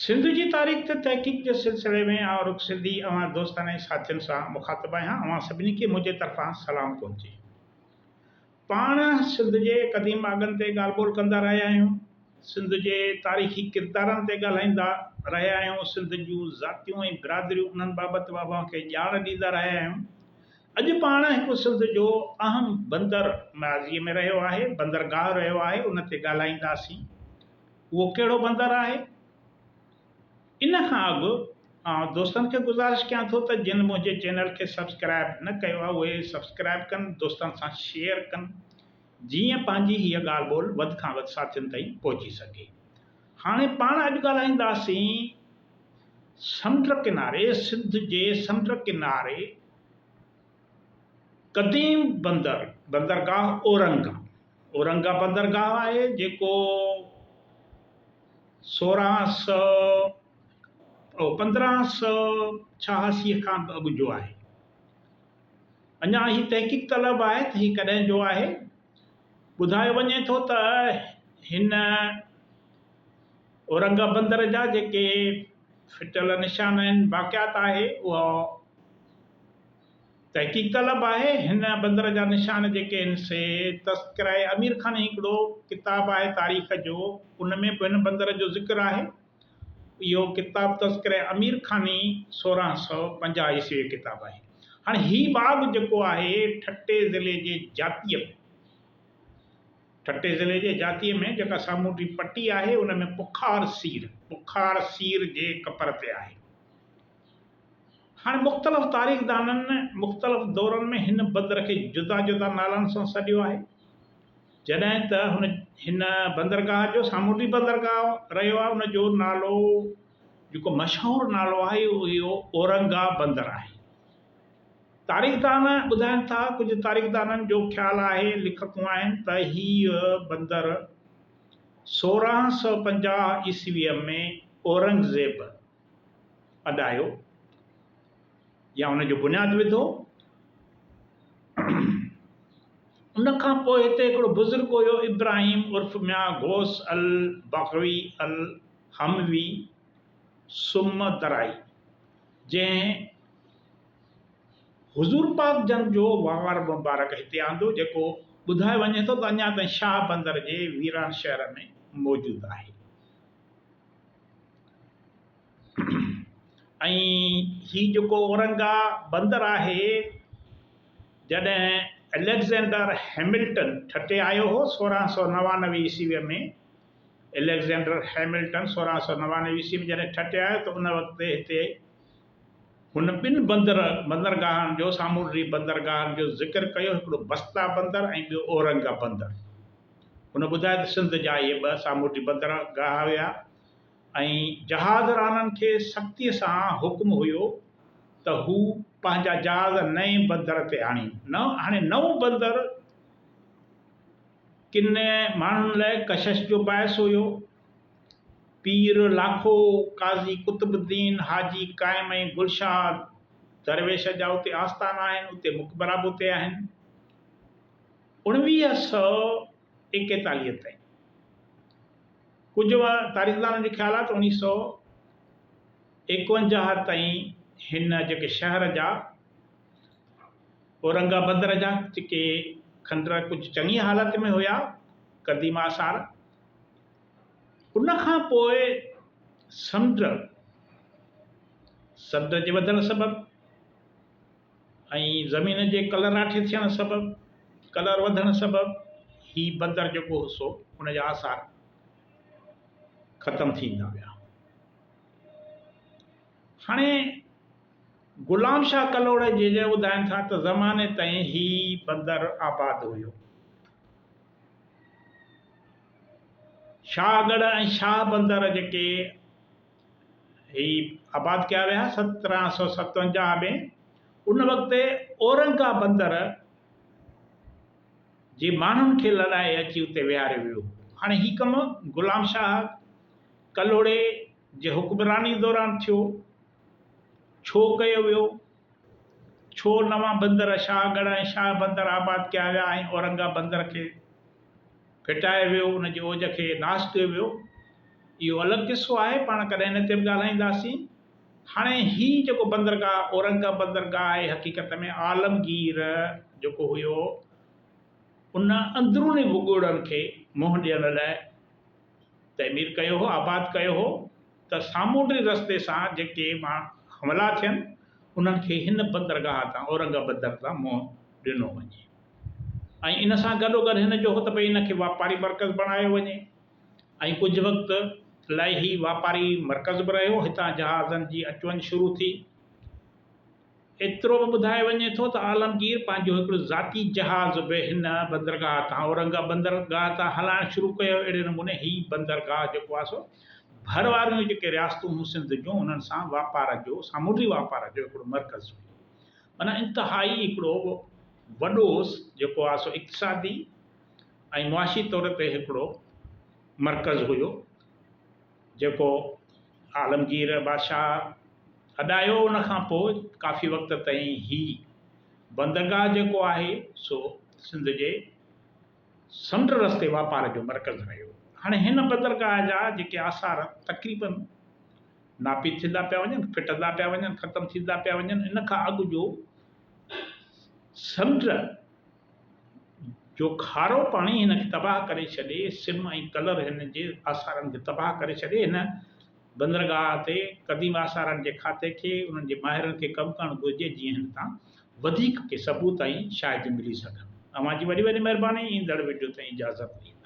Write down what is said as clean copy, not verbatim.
सिंध जी तारीख़ ते तहक़ीक़ जे सिलसिले में और सिंधी अवां दोस्तन ऐं साथियुनि सां मुखातिब आहियां। अवां सभिनी खे मुंहिंजे तरफ़ां सलाम पहुचे। पाण सिंध जे क़दीम आगनि ते ॻाल्हि ॿोल कंदा रहिया आहियूं, सिंध जे तारीख़ी किरदारनि ते ॻाल्हाईंदा रहिया आहियूं, सिंध जूं ज़ातियूं ऐं बिरादरियूं उन्हनि बाबति अवां खे ॼाण ॾींदा रहिया आहियूं। अॼु पाण हिकु सिंध जो अहम बंदर माज़ीअ में रहियो आहे, बंदरगाह रहियो आहे, उन ते ॻाल्हाईंदासीं। उहो कहिड़ो बंदरु आहे? इन खां अॻु दोस्तनि खे गुज़ारिश कयां थो त जिन मुंहिंजे चैनल खे सब्सक्राइब न कयो आहे उहे सब्सक्राइब कनि, दोस्तनि सां शेयर कनि, जीअं पंहिंजी हीअ ॻाल्हि ॿोल वधि खां वधि साथियुनि ताईं पहुची सघे। हाणे पाण अॼु ॻाल्हाईंदासीं समुंड किनारे, सिंध जे समुंड किनारे क़दीम बंदरगाह औरंगा बंदरगाह आहे, जेको 1586 खां अॻु जो आहे। अञा ही तहक़ीक़ तलब आहे त ही कॾहिं जो आहे। ॿुधायो वञे थो त हिन औरंगा बंदर जा जेके फिटल निशान आहिनि, वाक़ियात आहे, उहा तहक़ीक़ तलब आहे। हिन बंदर जा निशान जेके आहिनि से तस्करा अमीर खान हिकिड़ो किताबु आहे तारीख़ जो, उन में बि हिन बंदर जो ज़िक्र आहे। इहो किताबु तस्करे अमीर खानी 1650 ईस्वी किताबु आहे। हाणे ही बाग़ जेको आहे ठट्टे ज़िले जे जातीअ में जेका सामूंडी पट्टी आहे, उन में पुखार सीर जे कपर ते आहे। हाणे मुख़्तलिफ़ तारीख़दाननि मुख़्तलिफ़ दौरनि में हिन बंदर खे जुदा जुदा नालनि सां सॾियो आहे। जॾहिं त हिन बंदरगाह जो सामूंडी बंदरगाह रहियो आहे, उन जो नालो जेको मशहूरु नालो आहे इहो औरंगा बंदर आहे। तारीख़दान ॿुधाइनि था, कुझु तारीख़दाननि जो ख़्यालु आहे, लिखतूं आहिनि त हीअ बंदर 1650 ईस्वीअ में औरंगज़ेब अॾायो या उन जो बुनियादु विधो। उन खां पोइ हिते हिकिड़ो बुज़ुर्ग हुयो, इब्राहिम उर्फ़ मियां गौस अल बग़वी अल हमवी सुमदराई, जंहिं हुज़ूर पाक जन जो वार मुबारक हिते आंदो, जेको ॿुधायो वञे थो त अञा ताईं शाह बंदर जे वीरान शहर में मौजूदु आहे। ऐं ही जेको औरंगा बंदर आहे, जॾहिं अलेक्जेंडर हैमिल्टन ठटे आयो हो 1699 ईस्वीअ में, अलेक्जेंडर हैमिल्टन 1699 ईस्वी में जॾहिं ठटे आयो त उन वक़्तु हिते हुन ॿिनि बंदरगाहनि जो, सामूंडी बंदरगाहनि जो ज़िक्र कयो, हिकिड़ो बस्ता बंदर ऐं ॿियो औरंगा बंदर। हुन ॿुधायो त सिंध जा इहे ॿ सामूंडी बंदरगाह हुया ऐं जहाज़ राननि खे सख़्तीअ सां हुकुम हुयो त हू पंहिंजा जहाज़ नए बंदर ते आणीनि। हाणे नओं बंदर किन माण्हुनि लाइ कशिश जो बाहिस हुयो। पीर लाखो, काज़ी कुतुबुद्दीन, हाजी काइम ऐं गुलशाह दरवेश जा उते आस्थाना आहिनि, उते मुक़बरा बि उते आहिनि। 1941 ताईं कुझु तारीख़दाननि जो ख़्यालु आहे त 1951 ताईं हिन जेके शहर जा औरंगा बंदर जा जेके खंडर कुझु चङी हालत में हुया, क़दीम आसार। उन खां पोइ समुंड जे वधण सबबु ऐं ज़मीन जे कलराठे थियण सबबु, कलर वधण सबबु ही बंदर जेको सो उन जा आसार ख़तमु थींदा विया। हाणे गुलाम शाह कलोड़े जे ॿुधाइनि था त ज़माने ताईं ही बंदर आबाद हुयो। शाहगढ़ ऐं शाह बंदर जेके ही आबाद कया विया 1757 में, उन वक़्तु औरंगा बंदर जे माण्हुनि खे लॾाए अची उते विहारियो वियो। हाणे ही कमु गुलाम शाह कलोड़े जे हुक्मरानी दौरान थियो। छो कयो वियो? छो नवां बंदर शाहगढ़ ऐं शाह बंदर आबाद कया विया ऐं औरंगा बंदर खे फिटाए वियो, उन जी ओज खे नाश कयो वियो? इहो अलॻि किस्सो आहे, पाण कॾहिं हिन ते बि ॻाल्हाईंदासीं। हाणे ही जेको बंदरगाह औरंगाबाद बंदरगाह आहे, हक़ीक़त में आलमगीर जेको हुयो उन अंदरूनी भुॻोड़नि खे मुंहुं ॾियण लाइ तइमीर कयो हो, आबाद कयो हो, त सामूंडी रस्ते सां जेके हमला थियनि उन्हनि खे हिन बंदरगाह तां औरंगाबाद बंदर तां मुंहुं ॾिनो वञे। ऐं इन सां गॾोगॾु हिन जो हो त भई हिन खे वापारी मर्कज़ बणायो वञे, ऐं कुझु वक़्तु लाइ ही वापारी मर्कज़ बि रहियो, हितां जहाज़नि जी अच वञु शुरू थी। एतिरो बि ॿुधाए वञे थो त आलमगीर पंहिंजो हिकिड़ो ज़ाती जहाज़ बि हिन बंदरगाह तां औरंगाबाद बंदरगाह तां हलाइणु शुरू कयो। अहिड़े नमूने ही बंदरगाह जेको आहे सो भर वारियूं जेके रियासतूं हुयूं सिंध जूं, उन्हनि सां वापार जो, सामूंडी वापार जो हिकिड़ो मर्कज़ हुयो। माना इंतिहाई हिकिड़ो वॾो जेको आहे सो इक़्तिसादी ऐं मुआशी तौर ते हिकिड़ो मर्कज़ हुयो, जेको आलमगीर बादशाह अॾायो। उन खां पोइ काफ़ी वक़्त ताईं ही बंदरगाह जेको आहे सो सिंध जे समुंड रस्ते वापार जो मर्कज़ रहियो। हाणे हिन बंदरगाह जा जेके आसार तक़रीबन नापीद थींदा पिया वञनि, फिटंदा पिया वञनि, ख़तमु थींदा पिया वञनि। इन खां अॻु जो समुंड जो खारो पाणी हिन खे तबाह करे छॾे, सिम ऐं कलर हिन जे आसारनि खे तबाह करे छॾे। हिन बंदरगाह ते क़दीम आसारनि जे खाते खे उन्हनि जे माहिरनि खे कमु करणु घुरिजे, जीअं हिन तां वधीक के सबूत ऐं शाइद मिली सघनि। तव्हांजी वॾी वॾी महिरबानी। ईंदड़ वीडियो ताईं इजाज़त ॾियो।